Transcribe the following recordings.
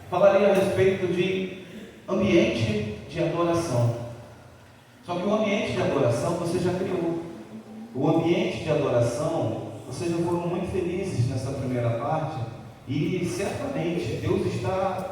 Falaria a respeito de ambiente de adoração. Só que o ambiente de adoração você já criou. O ambiente de adoração, vocês já foram muito felizes nessa primeira parte, e certamente Deus está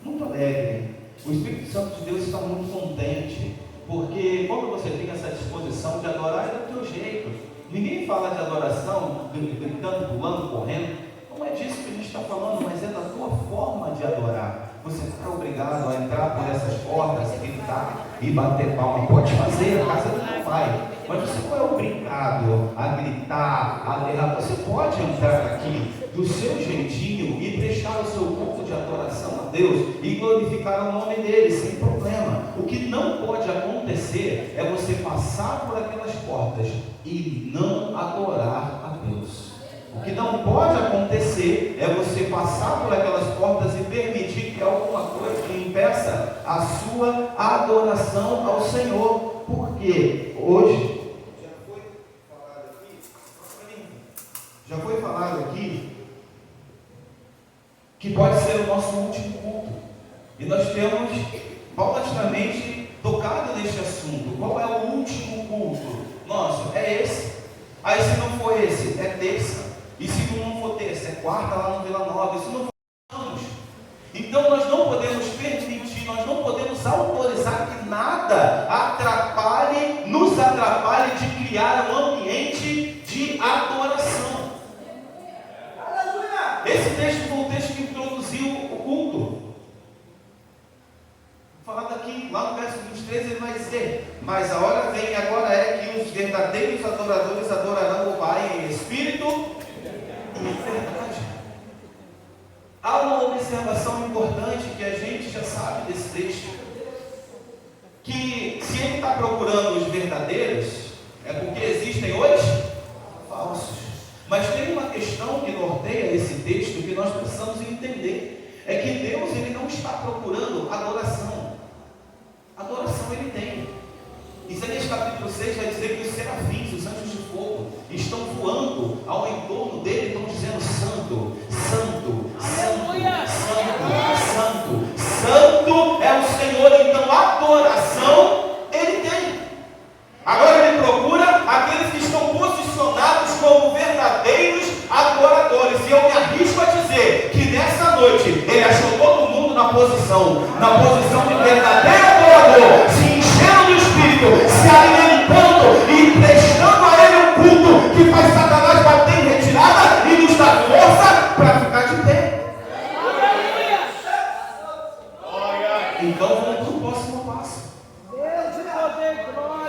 muito alegre. O Espírito Santo de Deus está muito contente, porque quando você tem essa disposição de adorar, é do teu jeito. Ninguém fala de adoração gritando, pulando, correndo. Não é disso que a gente está falando, mas é da tua forma de adorar. Você não é obrigado a entrar por essas portas, gritar e bater palma. Pode fazer, a casa não vai. Mas você não é obrigado a gritar, a berrar. Você pode entrar aqui do seu jeitinho e prestar o seu culto de adoração a Deus e glorificar o nome dele, sem problema. O que não pode acontecer é você passar por aquelas portas e não adorar a Deus. O que não pode acontecer é você passar por aquelas portas e permitir que alguma coisa impeça a sua adoração ao Senhor. Porque hoje já foi falado aqui que pode ser o nosso último culto. E nós temos paulatinamente tocado neste assunto. Qual é o último culto nosso? É esse. Aí se não for esse, é terça. E se não for terça, é quarta lá no Vila Nova. E se não for, vamos. Então nós não podemos permitir, nós não podemos autorizar que nada nos atrapalhe de criar um ambiente de adoração. Esse texto foi o texto que introduziu o culto. Falado aqui, lá no verso 23, ele vai dizer: mas a hora vem, agora é que os verdadeiros adoradores adorarão o Pai em espírito e em verdade. Há uma observação importante que a gente já sabe desse texto, que se ele está procurando os verdadeiros, é porque existem os falsos. Mas tem uma questão que norteia esse texto que nós precisamos entender: é que Deus ele não está procurando adoração. Adoração ele tem. Isaías capítulo 6 vai dizer que os serafins, os anjos de fogo, estão voando ao entorno dele, estão dizendo: santo, santo, santo, santo, santo, santo é o Senhor. Então adoração ele tem. Agora ele procura aqueles que estão posicionados como verdadeiros adoradores. E eu me arrisco a dizer que nessa noite ele achou todo mundo na posição de verdadeiro adorador, se enchendo do Espírito, se alimentando e prestando a ele um culto que faz Satanás bater em retirada e nos dá força para ficar de pé. Então vamos para o próximo passo.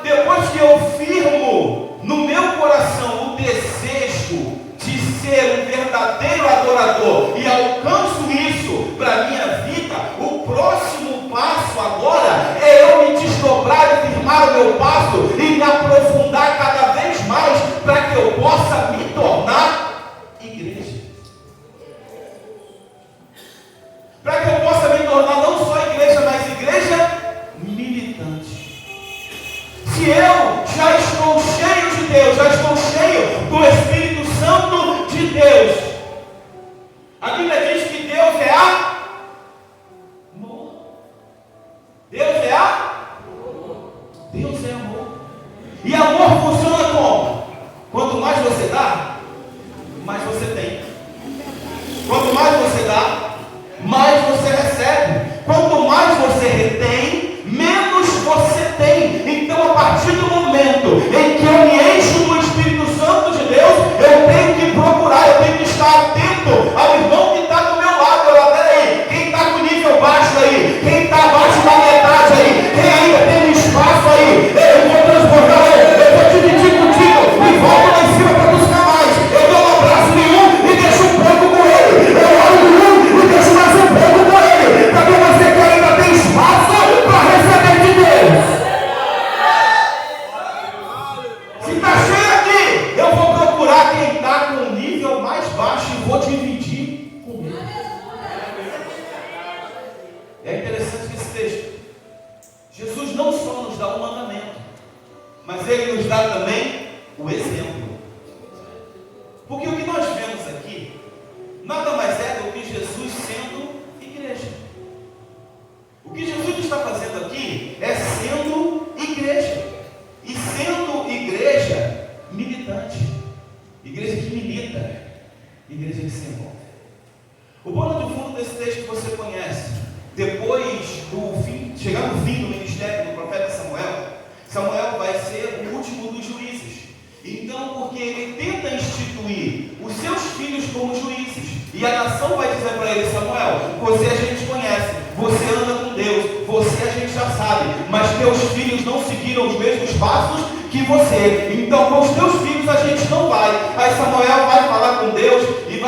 Depois que eu firmo no meu coração o desejo de ser um verdadeiro adorador e alcanço isso para a minha vida, o próximo passo agora é eu me desdobrar e firmar o meu passo e me aprofundar cada vez mais para que eu possa me tornar igreja. Para que eu possa me tornar não só igreja, mas igreja militante. Se eu já estou cheio de Deus, já estou cheio do Espírito Santo de Deus, a Bíblia diz que Deus é amor. Deus é Deus é amor. E amor funciona como? Quanto mais você dá, mais você tem. Quanto mais você dá, mais você recebe. Quanto mais você retém, menos você tem. Então, a partir do momento em que eu me encho do Espírito Santo de Deus, eu tenho que procurar, eu tenho que estar atento ao irmão que está do meu lado. Peraí, quem está com nível baixo aí? Quem está abaixo da metade aí? Quem ainda tem espaço aí? Eu vou transportar, eu vou dividir contigo e volto lá em cima para buscar mais. Eu dou um abraço nenhum e deixo um pouco com ele. Eu ele se envolve. O pano de fundo desse texto que você conhece, depois do fim, chegando no fim do ministério do profeta Samuel, Samuel vai ser o último dos juízes. Então, porque ele tenta instituir os seus filhos como juízes, e a nação vai dizer para ele: Samuel, você a gente conhece, você anda com Deus, você a gente já sabe, mas teus filhos não seguiram os mesmos passos que você, então com os teus filhos a gente não vai. Aí Samuel vai falar com Deus e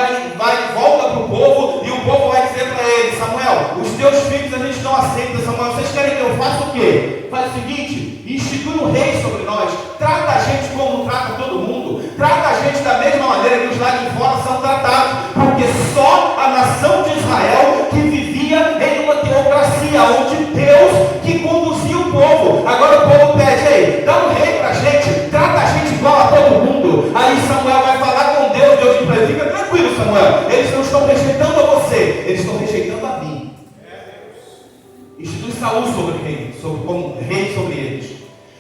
volta para o povo, e o povo vai dizer para ele: Samuel, os teus filhos a gente não aceita. Samuel, vocês querem que eu faça o quê? Faz o seguinte: institui um rei sobre nós, trata a gente como trata todo mundo, trata a gente da mesma maneira que os lá de fora são tratados, porque só a nação de Israel que vivia em uma teocracia, onde Deus que conduzia o povo. Agora o povo pede: ei, dá um rei para a gente, trata a gente igual a todo mundo. Aí Samuel vai falar com Deus, Deus diz para ele: fica tranquilo, Samuel, eles não estão rejeitando a você, eles estão rejeitando a mim. Institui Saul como rei sobre eles.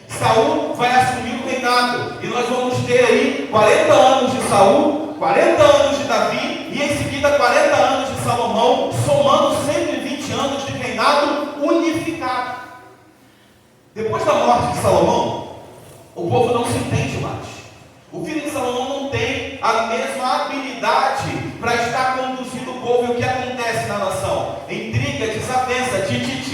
Saul vai assumir o reinado, e nós vamos ter aí 40 anos de Saul, 40 anos de Davi, e em seguida 40 anos de Salomão, somando 120 anos de reinado unificado. Depois da morte de Salomão, o povo não se entende mais. O filho de Salomão não tem a mesma habilidade para estar conduzindo o povo. E o que acontece na nação? Intriga, desavença, disse,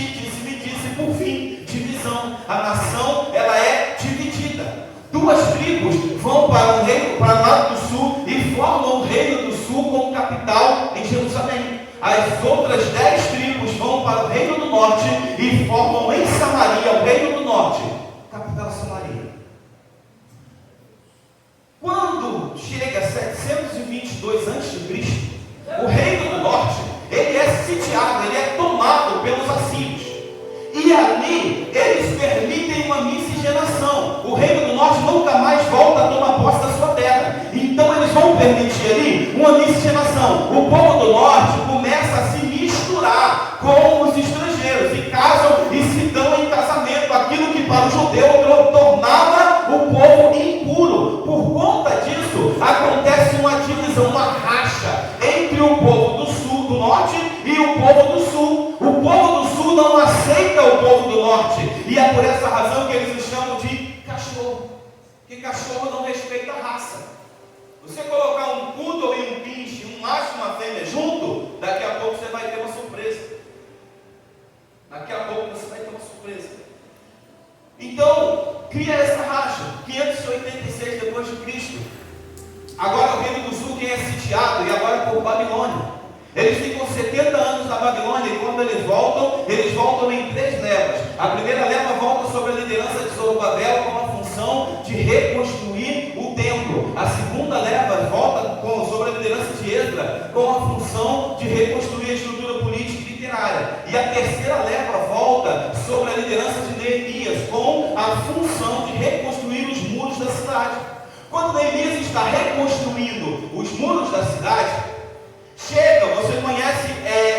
por fim, divisão. A nação, ela é dividida. Duas tribos vão para o lado do sul e formam o reino do sul com capital em Jerusalém. As outras 10 tribos vão para o reino do norte e formam em Samaria o reino do norte, capital Samaria. Quando chega 722 a.C., o reino do norte, ele é sitiado, ele é tomado pelos assírios. E ali, eles permitem uma miscigenação. O reino do norte nunca mais volta a tomar posse da sua terra. Então eles vão permitir ali uma miscigenação. O povo do norte começa a se misturar com os estrangeiros, e casam e se dão em casamento, aquilo que para o judeu tornava o povo impuro. Por conta disso, acontece uma divisão, uma racha entre o povo do sul, do norte, e o povo do sul. O povo do sul não aceita o povo do norte, e é por essa razão que eles o chamam de cachorro, porque cachorro não respeita a raça. Você colocar um poodle e um pinche, um macho e uma fêmea junto, daqui a pouco você vai ter uma surpresa. Então, cria essa racha. 586 depois de Cristo. Agora o reino do sul, quem é sitiado, e agora por Babilônia. Eles ficam 70 anos na Babilônia, e quando eles voltam em 3 levas. A primeira leva volta sob a liderança de Zorobabel, com a função de reconstruir o templo. A segunda leva volta sob a liderança de Esdra, com a função de reconstruir a estrutura política e literária. E a terceira leva volta sob a liderança de Neemias, com a função de reconstruir os muros da cidade. Quando Neemias está reconstruindo os muros da cidade, você conhece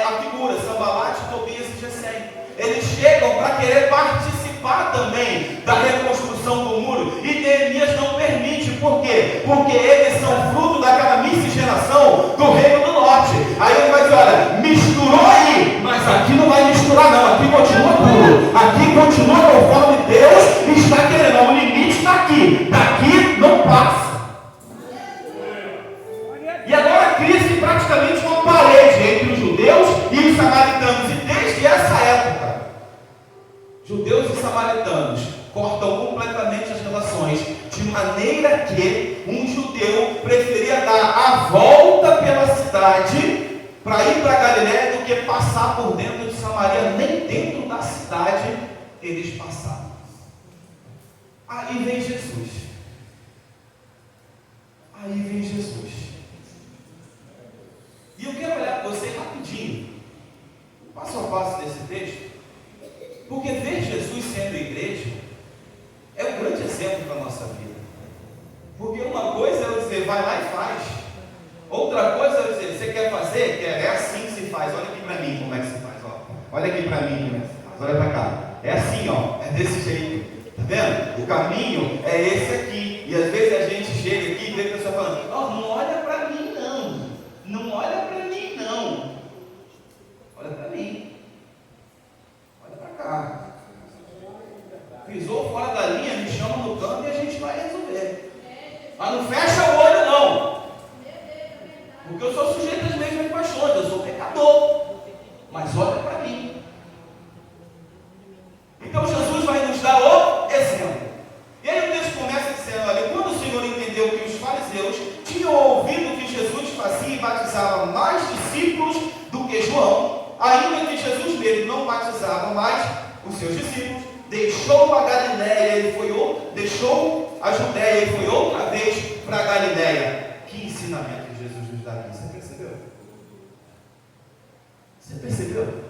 a figura, Sanbalate, Tobias e Gesem. Eles chegam para querer participar também da reconstrução do muro, e Neemias não permite. Por quê? Porque eles são fruto daquela miscigenação do reino do norte. Aí ele vai dizer: olha, misturou aí, mas aqui não vai misturar não, aqui continua puro, aqui continua conforme Deus está querendo, o limite está aqui, daqui não passa. E agora cria-se praticamente uma parede entre os judeus e os samaritanos. E desde essa época, judeus e samaritanos cortam completamente as relações, de maneira que um judeu preferia dar a volta pela cidade para ir para Galiléia do que passar por dentro de Samaria. Nem dentro da cidade eles passavam. Aí vem Jesus. E eu quero olhar para você rapidinho, passo a passo desse texto, porque ver Jesus sendo igreja é um grande exemplo para a nossa vida. Porque uma coisa é eu dizer, vai lá e faz. Outra coisa é eu dizer, você quer fazer? É assim que se faz. Olha aqui para mim como é que se faz. Olha aqui para mim como é que se faz. Olha para cá. É assim, é desse jeito. Está vendo? O caminho é esse aqui. E às vezes a gente chega aqui e vê a pessoa falando: não olha para mim não mas onde? Eu sou pecador. Mas olha para mim. Então Jesus vai nos dar o exemplo. E aí o texto começa dizendo, olha, quando o Senhor entendeu que os fariseus tinham ouvido que Jesus fazia e batizava mais discípulos do que João, ainda que Jesus mesmo não batizava mais os seus discípulos, deixou a Galiléia e deixou a Judéia e foi outra vez para a Galiléia. Que ensinamento Jesus nos dá aqui? Você percebeu? Você percebeu?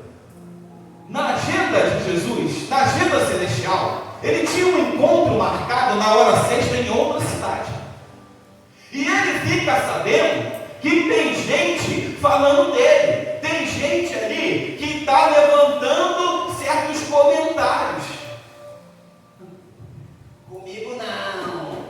Na agenda de Jesus, na agenda celestial, ele tinha um encontro marcado na hora sexta em outra cidade. E ele fica sabendo que tem gente falando dele, tem gente ali que está levantando certos comentários. Comigo não.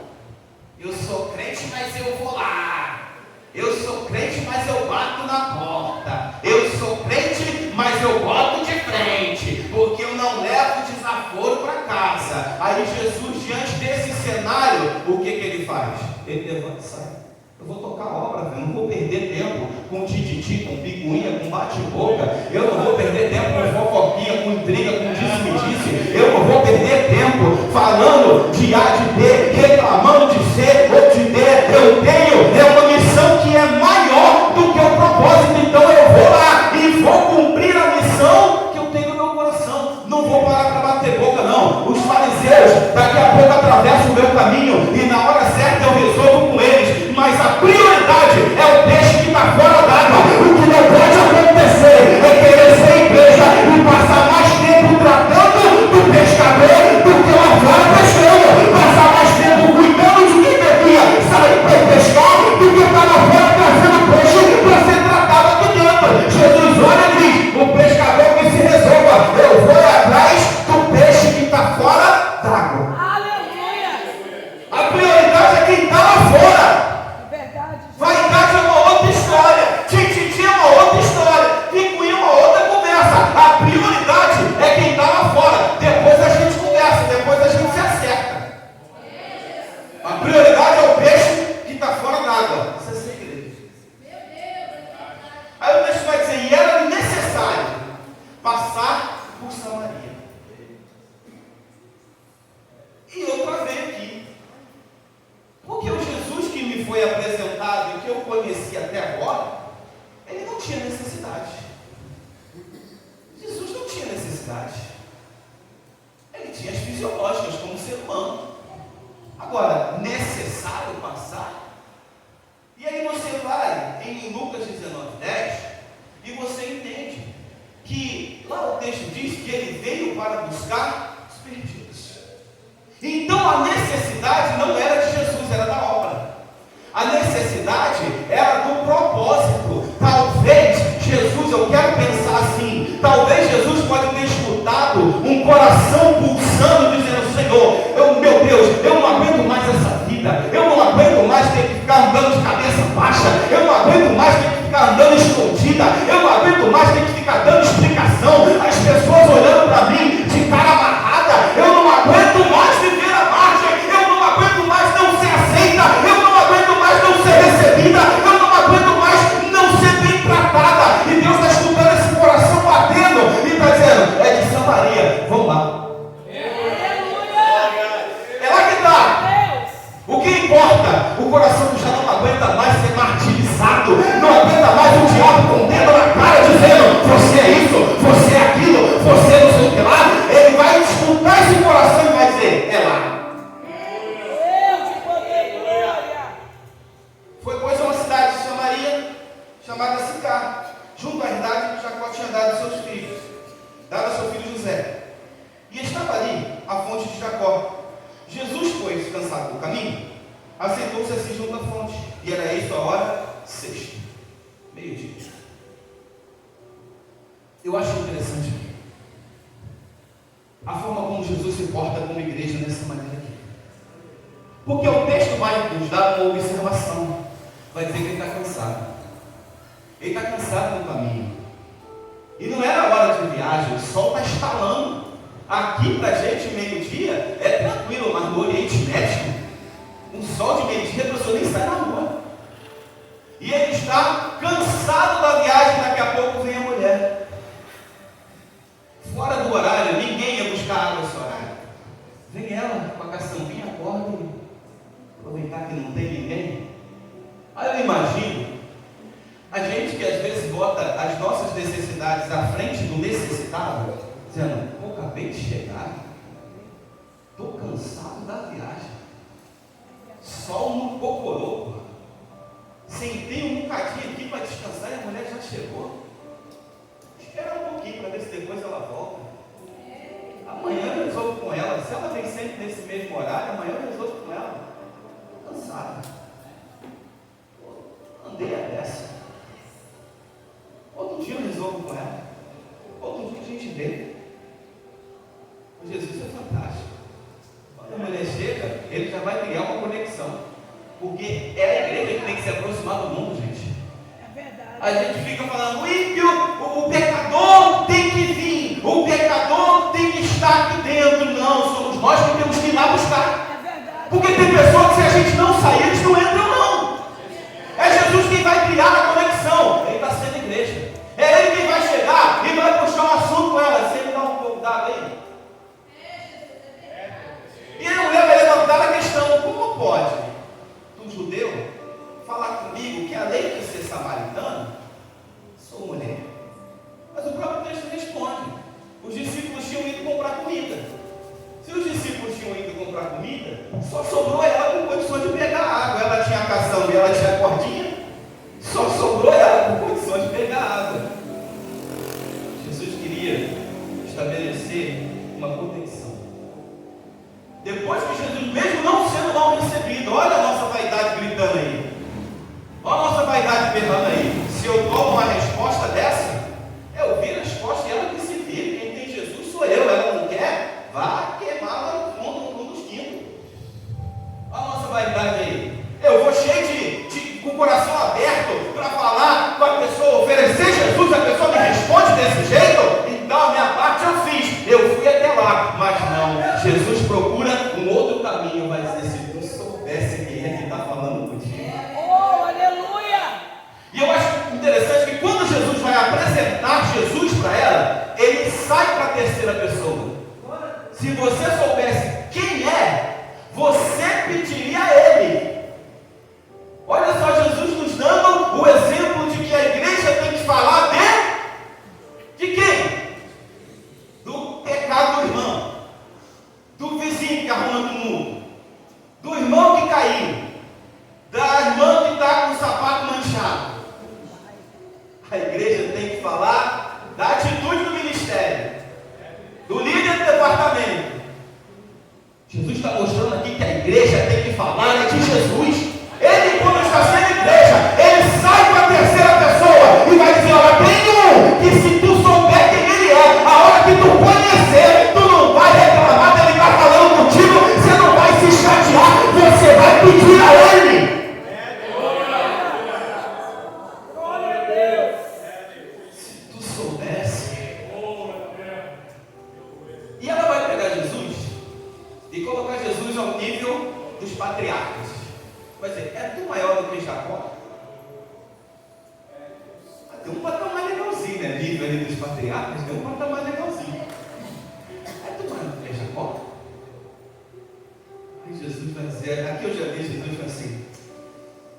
Eu sou crente, mas eu vou lá. Eu sou crente, mas eu bato na porta. Eu sou crente, mas eu boto de frente, porque eu não levo desaforo para casa. Aí Jesus, diante desse cenário, o que ele faz? Ele levanta e sai. Eu vou tocar a obra, eu não vou perder tempo com tititi, com picuinha, com bate-boca. Eu não vou perder tempo com fofoquinha, com intriga, com disse-me-disse. Eu não vou perder tempo falando de A, de B, reclamando de C ou de D. Eu tenho uma missão que é maior do que o propósito. Então eu vou lá e vou cumprir a missão que eu tenho no meu coração. Não vou parar para bater boca, não. Os fariseus daqui a pouco atravessam o meu caminho e na hora certa eu resolvo com eles. Mas a prioridade é o peixe que está fora d'água. O que não pode acontecer é querer ser igreja e passar mais tempo tratando do pescador do que lá fora pescando. Passar mais tempo cuidando de quem devia sair para pescar do que estar lá fora trazendo peixe para ser tratado aqui dentro. Jesus olha e diz, o pescador que se resolva, eu vou atrás do peixe que está fora d'água. A prioridade é quem está lá fora. Vaidade é uma outra história, tititi é uma outra história, picuinha é uma outra conversa. A prioridade é quem está lá fora. Depois a gente conversa, depois a gente se acerta. A prioridade é o peixe que está fora d'água. Isso é segredo. Aí o texto vai dizer, e era necessário passar por Samaria. E outra vez aqui, porque o Jesus que me foi apresentado e que eu conheci até agora, ele não tinha necessidade. Jesus não tinha necessidade. Ele tinha as fisiológicas como ser humano. Agora, necessário passar? E aí você vai em Lucas 19:10 e você entende que lá o texto diz que ele veio para buscar os perdidos. Então a necessidade não era de Jesus, era da obra. A necessidade era do propósito. Talvez Jesus, eu quero pensar assim, talvez Jesus pode ter escutado um coração pulsando, dizendo, Senhor, meu Deus, eu não aguento mais essa vida, eu não aguento mais ter que ficar andando de cabeça baixa, eu não aguento mais ter que ficar andando escondida, eu não aguento mais ter que ficar dando explicação, as pessoas olhando para mim de cara amarrada, eu não aguento mais viver à margem, eu não aguento mais não ser aceita, eu não aguento mais não ser recebida, eu não aguento mais não ser bem tratada. E Deus está escutando esse coração batendo e está dizendo, é de Samaria, vamos lá. É lá que está. O que importa? O coração que já não aguenta mais ser martirizado, não aguenta mais o diabo com o dedo na cara dizendo, você é isso, você é aquilo, você não sei o que lá. Ele vai escutar esse coração e vai dizer, é lá. Foi, pois, a uma cidade de Samaria, chamada Sicar, junto à idade que Jacó tinha dado a seus filhos, dado a seu filho José. E estava ali a fonte de Jacó. Jesus, pois, cansado do caminho, assentou-se assim junto à fonte, e era isso a hora sexta, meio-dia. Eu acho interessante aqui a forma como Jesus se porta como igreja nessa maneira aqui. Porque o texto vai nos dar uma observação. Vai dizer que ele está cansado. Ele está cansado no caminho. E não era hora de viagem, o sol está estalando. Aqui para a gente, meio-dia, é tranquilo, mas no Oriente Médio, um sol de meio-dia, a pessoa nem sai na rua. E ele está está cansado da viagem, daqui a pouco vem a mulher. Fora do horário, ninguém ia buscar água nesse horário. Vem ela com a caçambinha, acorda e aproveitar que não tem ninguém. Aí eu imagino a gente que às vezes bota as nossas necessidades à frente do necessitado, dizendo: pô, acabei de chegar, estou cansado da viagem, sol no cocorô, sentei um bocadinho aqui para descansar e a mulher já chegou. Espera um pouquinho para ver se depois ela volta. Amanhã eu resolvo com ela. Se ela vem sempre nesse mesmo horário, amanhã eu resolvo com ela. Estou cansado. Andei a dessa. Outro dia eu resolvo com ela. Outro dia a gente vê. O Jesus é fantástico. Quando a mulher chega, ele já vai criar uma conexão. Porque é a igreja que tem que se aproximar do mundo, gente. É verdade. A gente fica falando: o ímpio, o pecador tem que vir. O pecador tem que estar aqui dentro. Não, somos nós que temos que ir lá buscar. É verdade. Porque tem pessoas que se a gente não sair, eles não entram não. É Jesus quem vai criar a conexão. Ele está sendo igreja. É Ele quem vai chegar e vai puxar um assunto com ela. Você me dá um pouco d'água aí? E a mulher vai levantar a questão: como pode um judeu falar comigo que além de ser samaritano, sou mulher? Mas o próprio texto responde: os discípulos tinham ido comprar comida. Se os discípulos tinham ido comprar comida, só sobrou ela com condições de pegar água. Ela tinha a caçamba e ela tinha a cordinha. Só sobrou ela com condições de pegar água. Jesus queria estabelecer uma conexão. Depois que Jesus, mesmo não sendo mal recebido, olha a nossa vaidade gritando aí. Olha a nossa vaidade berrando aí. Se eu tomo uma resposta dessa, eu viro as costas e ela que se vira. Quem tem Jesus sou eu. Ela não quer? Vá queimar lá no fundo dos quintos. Olha a nossa vaidade aí. Eu vou cheio com o coração aberto para falar com a pessoa, oferecer Jesus, a pessoa me responde desse jeito, então a minha parte eu fiz, eu fui até lá. Mas não, Jesus procura um outro caminho. Vai dizer: se tu soubesse quem é que está falando contigo. Oh, aleluia! E eu acho interessante que quando Jesus vai apresentar Jesus para ela, ele sai para a terceira pessoa. Se você soubesse quem é, você pediria a ele. Olha só, Jesus nos dando o exemplo de que a igreja tem que falar de quem? Do pecado do irmão, do vizinho que arruma tumulto, do irmão que caiu, da irmã que está com o sapato manchado. A igreja tem que falar da atitude do ministério, do líder do departamento. Jesus está mostrando aqui que a igreja tem que falar de Jesus. Ele, quando está sendo igreja, ele sai para a terceira pessoa e vai dizer: olha, tem um que se tu souber quem ele é, a hora que tu conhecer, tu não vai reclamar dele estar falando contigo, você não vai se chatear, você vai pedir a ele. Glória a Deus! Se tu soubesse. E ela vai pegar Jesus e colocar Jesus ao nível dos patriarcas. Vai dizer: é tu maior do que Jacó? Tem um patamar legalzinho, né? Nível ali dos patriarcas, tem um patamar legalzinho. É tu maior do que Jacó? Aí Jesus vai dizer, aqui eu já vi Jesus vai assim: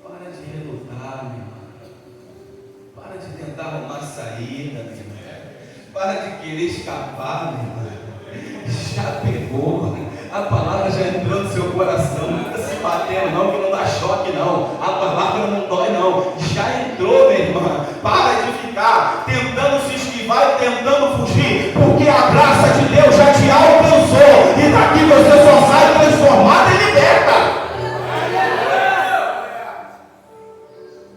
para de relutar, meu irmão. Para de tentar arrumar saída, meu irmão. Para de querer escapar, meu irmão. Já pegou. A palavra já entrou no seu coração. Não está se batendo não, que não dá choque não. A palavra não dói não. Já entrou, minha irmã. Para de ficar tentando se esquivar e tentando fugir, porque a graça de Deus já te alcançou. E daqui você só sai transformado e liberta.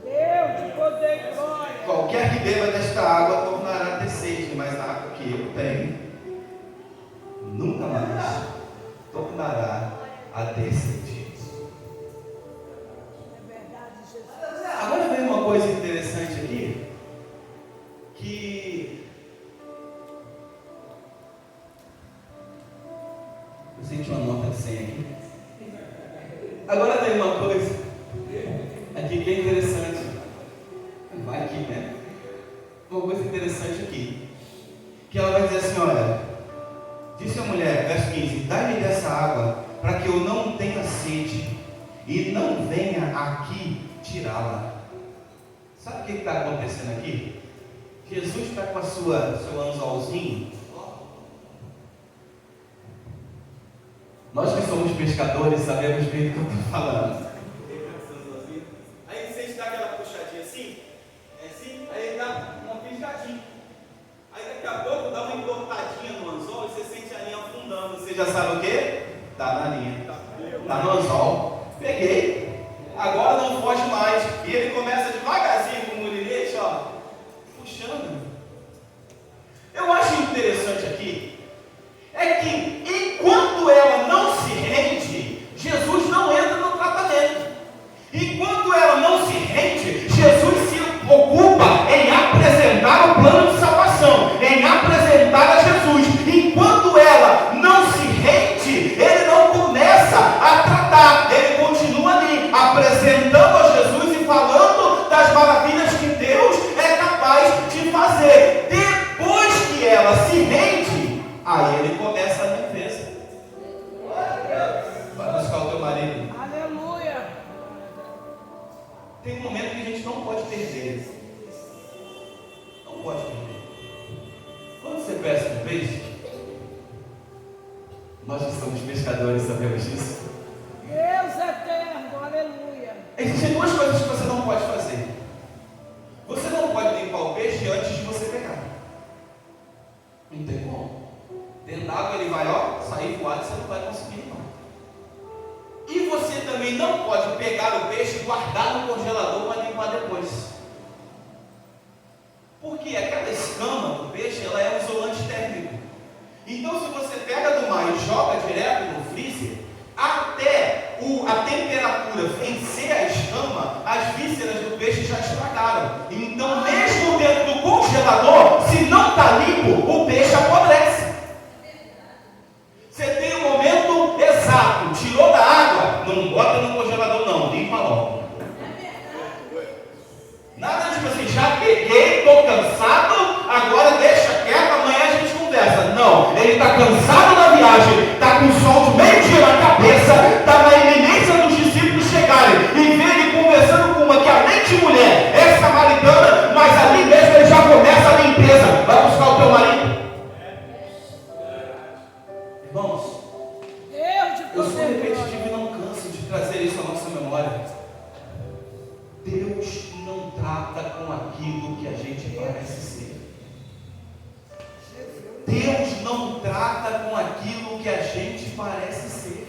Deus de poder e glória! Qualquer que beba desta água tornará a ter sede, mas a água que eu tenho nunca mais tornará a ter sede. É verdade, Jesus. Agora vem uma coisa interessante aqui, que eu senti uma nota de 100 aqui. Agora vem uma coisa aqui que é interessante. uma coisa interessante aqui. Que ela vai dizer assim, olha, disse a mulher, verso 15, dá-me dessa água, para que eu não tenha sede, e não venha aqui tirá-la. Sabe o que está acontecendo aqui? Jesus está com seu anzolzinho. Nós que somos pescadores sabemos bem do que eu estou falando. Aí você dá aquela puxadinha assim, aí ele dá uma piscadinha. Aí daqui a pouco dá uma entortadinha no anzol e você sente a linha afundando. Você já sabe o que? Tá na linha. Tá no anzol. Peguei. Agora não foge mais. E ele começa devagarzinho com o mulinete, ó, puxando. Eu acho interessante aqui é que enquanto ela não se rende, Jesus não entra no tratamento. Enquanto ela não se rende, Jesus se ocupa em apresentar o plano de salvação, em apresentar a Jesus. Enquanto ela não se rende, ele não começa a tratar, ele continua ali apresentando a Jesus e falando das maravilhas que Deus é capaz de fazer. Depois que ela se rende, aí ele começa a defesa. Vai buscar o teu marido. Aleluia. Tem um momento que a gente não pode perder. Não pode perder. Quando você pesca um peixe, nós que somos pescadores sabemos disso. Deus eterno, aleluia. Existem duas coisas que você não pode fazer. Você não pode limpar o peixe antes de você pegar. Não tem como. Dentro d'água ele vai, sair voado e você não vai conseguir limpar. E você também não pode pegar o peixe e guardar no congelador para limpar depois. Porque aquela escama do peixe, ela é um isolante térmico. Então se você pega do mar e joga direto no freezer, até a temperatura vencer a escama, as vísceras do peixe já estragaram. Então mesmo dentro do congelador, se não está limpo, o peixe apodrece. Você tem o momento exato, tirou da água, não bota no congelador não, limpa logo. Nada tipo assim, já peguei, estou cansado, agora deixa quieto, amanhã a gente conversa. Não, ele está cansado da viagem, está com o sol de meio-dia na cabeça, está na iminência dos discípulos chegarem, e vê ele conversando com uma que além de mulher é samaritana, mas ali mesmo ele já começa a limpeza. Vai buscar o teu marido. Irmãos, Deus de eu sou poder. repetitivo e não canso de trazer isso à nossa memória. Deus não trata com aquilo que a gente parece ser. Deus não trata com aquilo que a gente parece ser.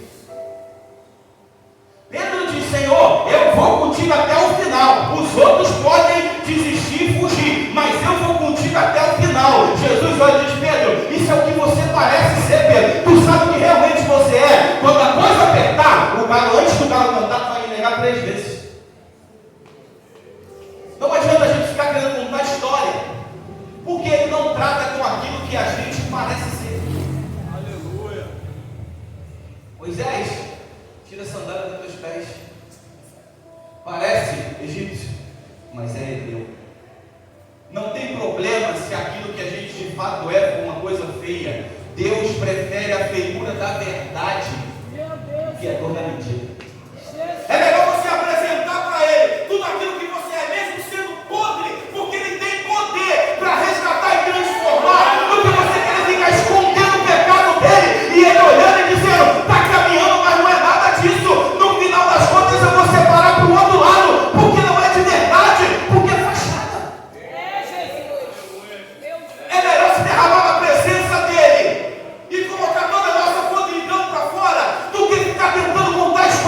Pedro diz, Senhor, eu vou contigo até o final. Os outros podem desistir e fugir, mas eu vou contigo até o final. Jesus olha e diz, Pedro, isso é o que você parece ser, Pedro. Tu sabe o que realmente você é. Quando a coisa apertar, o galo, antes do galo cantar, tu vai me negar 3 vezes. Não adianta a gente ficar querendo contar história, porque ele não trata com aquilo que a gente parece ser. Aleluia. Moisés, tira a sandália dos teus pés. Parece egípcio, mas é hebreu. Não tem problema se aquilo que a gente de fato é for uma coisa feia. Deus prefere a feiura da verdade Meu Deus. que a dor da mentira. Jesus. É melhor você apresentar para ele tudo aquilo que você é, mesmo sendo podre, porque ele tem poder para resgatar e transformar, do que você querer ficar escondendo o pecado dele e ele olhando e dizendo, está caminhando, mas não é nada disso. No final das contas eu vou separar para o outro lado, porque não é de verdade, porque é fachada. É Jesus. Meu Deus. É melhor se derramar na presença dele e colocar toda a nossa podridão para fora, do que ficar tentando contar história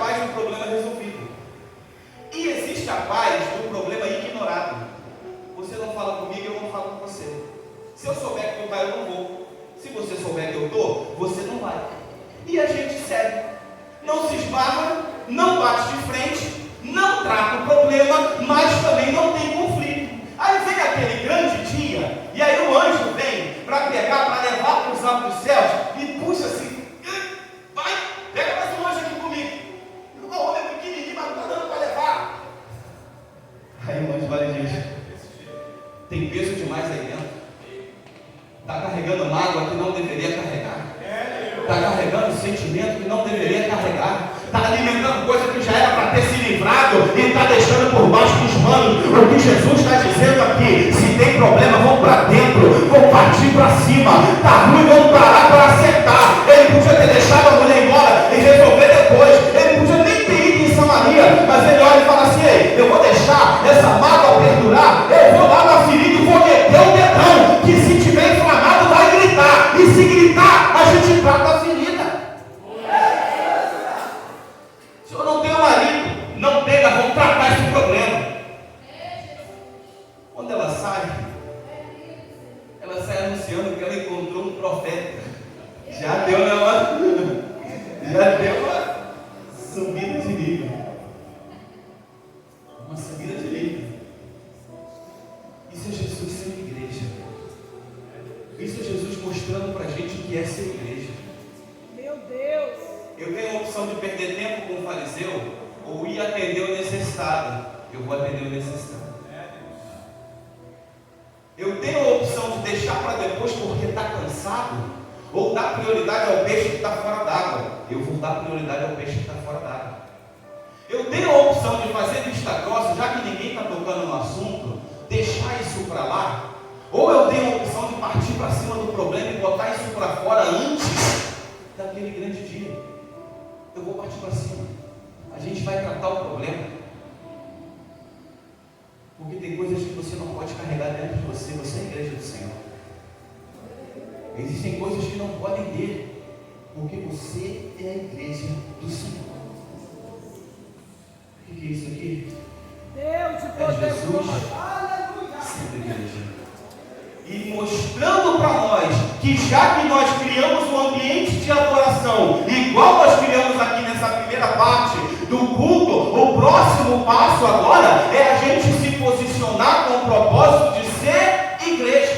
paz do problema resolvido. E existe a paz do problema ignorado. Você não fala comigo, eu não falo com você. Se eu souber que tu está, eu não vou. Se você souber que eu estou, você não vai. E a gente segue. Não se esbarra, não bate de frente, não trata o problema, mas também não tem conflito. Aí vem aquele grande dia, e aí o anjo vem para pegar, para levar para os altos céus, e puxa assim, vai, pega mais um anjo aqui comigo. O homem é pequenininho, mas não está dando para levar. Aí o anjo vai e diz, tem peso demais aí dentro. Está carregando mágoa que não deveria carregar. Está carregando sentimento que não deveria carregar. Está alimentando coisa que já era para ter se livrado e está deixando por baixo dos panos. O que Jesus está dizendo aqui, se tem problema, vamos para dentro, vamos partir para cima. Está ruim, vamos parar para acertar. Ele podia ter deixado a mulher embora e resolver depois. Ele podia nem ter ido em Samaria, mas ele olha e fala assim, ei, eu vou deixar essa mágoa perdurar, eu vou lá na ferida e vou meter o dedão, que se tiver inflamado vai gritar, e se gritar, a gente trata a ferida. Se eu não tenho marido, não pega, vamos tratar esse problema. Quando ela sai anunciando que ela encontrou um profeta. Já deu uma subida de nível. Uma subida de nível. Isso é Jesus sendo igreja. Isso é Jesus mostrando pra gente o que é ser igreja. Meu Deus. Eu tenho a opção de perder tempo com o fariseu ou ir atender o necessitado. Eu vou atender o necessitado. Eu tenho a opção de deixar para depois porque está cansado, ou dar prioridade ao peixe que está fora d'água. Eu vou dar prioridade ao peixe que está fora d'água. Eu tenho a opção de fazer vista grossa, já que ninguém está tocando no assunto, deixar isso para lá, ou eu tenho a opção de partir para cima do problema e botar isso para fora antes daquele grande dia. Eu vou partir para cima. A gente vai tratar o problema. Porque tem coisas que você não pode carregar dentro de você. Você é a igreja do Senhor. Existem coisas que não podem ter, porque você é a igreja do Senhor. O que é isso aqui? Deus de É poder. Jesus Aleluia. sendo igreja. E mostrando para nós que já que nós criamos um ambiente de adoração, igual nós criamos aqui nessa primeira parte do culto, o próximo passo agora é a gente se posicionar com o propósito de ser igreja.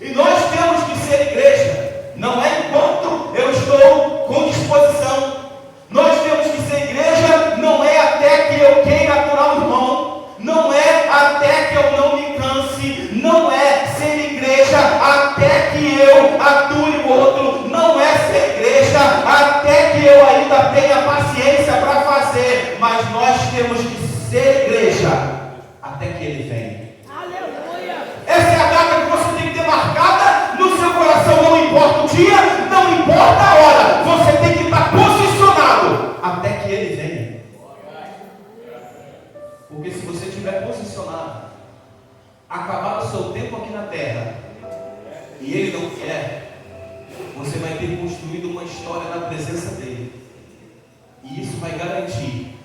E nós temos que ser igreja. Não é enquanto eu estou com disposição. Nós temos que ser igreja, não é até que eu queira aturar o irmão, não é até que eu não me canse, não é ser igreja até que eu atue o outro, não é ser igreja até que eu ainda tenha paciência para fazer, mas nós temos que ser igreja até que ele venha. Aleluia. Essa é a data que você tem que ter marcada no seu coração, não importa o dia, não importa a hora, você tem que estar posicionado até que ele venha. Porque se você estiver posicionado, acabar o seu tempo aqui na terra, e ele não quer, você vai ter construído uma história na presença dele. E isso vai garantir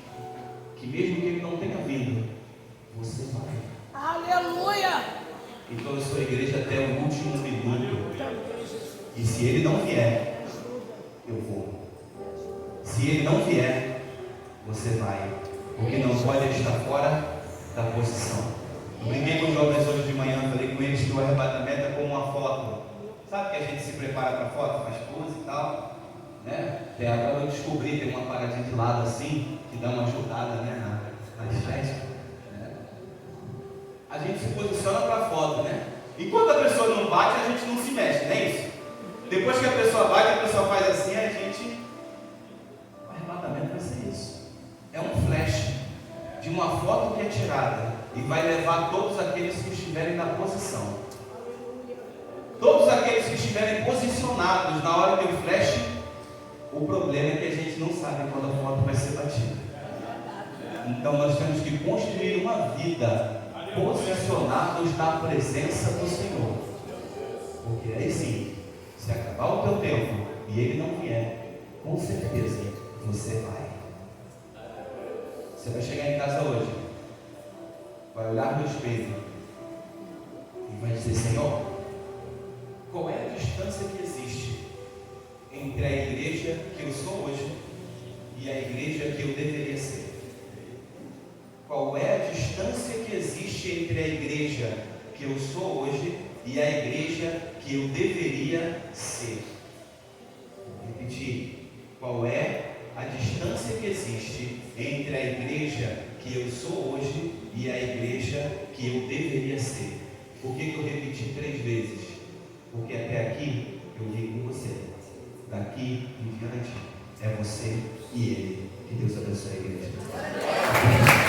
que mesmo que ele não tenha vindo, você vai. Aleluia. Então eu sou a igreja até o último minuto. E se ele não vier, eu vou. Se ele não vier, você vai. Porque não pode estar fora da posição. Eu brinquei com os jovens hoje de manhã, falei com eles que o arrebatamento é como uma foto. Sabe que a gente se prepara para a foto, faz pose e tal, né? Agora eu descobri, tem uma paradinha de lado assim, que dá uma ajudada, né, na estética. Né? A gente se posiciona para a foto, né? Enquanto a pessoa não bate, a gente não se mexe, não é isso? Depois que a pessoa bate, a pessoa faz assim, a gente... O arrebatamento vai ser isso. É um flash de uma foto que é tirada e vai levar todos aqueles que estiverem na posição. Todos aqueles que estiverem posicionados na hora que o flash, o problema é que a gente não sabe quando a foto vai ser batida. Então nós temos que construir uma vida posicionados na presença do Senhor. Porque aí sim, se acabar o teu tempo e ele não vier, com certeza você vai. Você vai chegar em casa hoje, vai olhar no espelho e vai dizer: Senhor, qual é a distância que existe entre a igreja que eu sou hoje e a igreja que eu deveria ser? Qual é a distância que existe entre a igreja que eu sou hoje e a igreja que eu deveria ser? Vou repetir. Qual é a distância que existe entre a igreja que eu sou hoje e a igreja que eu deveria ser? Por que eu repeti 3 vezes? Porque até aqui eu vim com você. Daqui em diante é você e ele. Que Deus abençoe a igreja.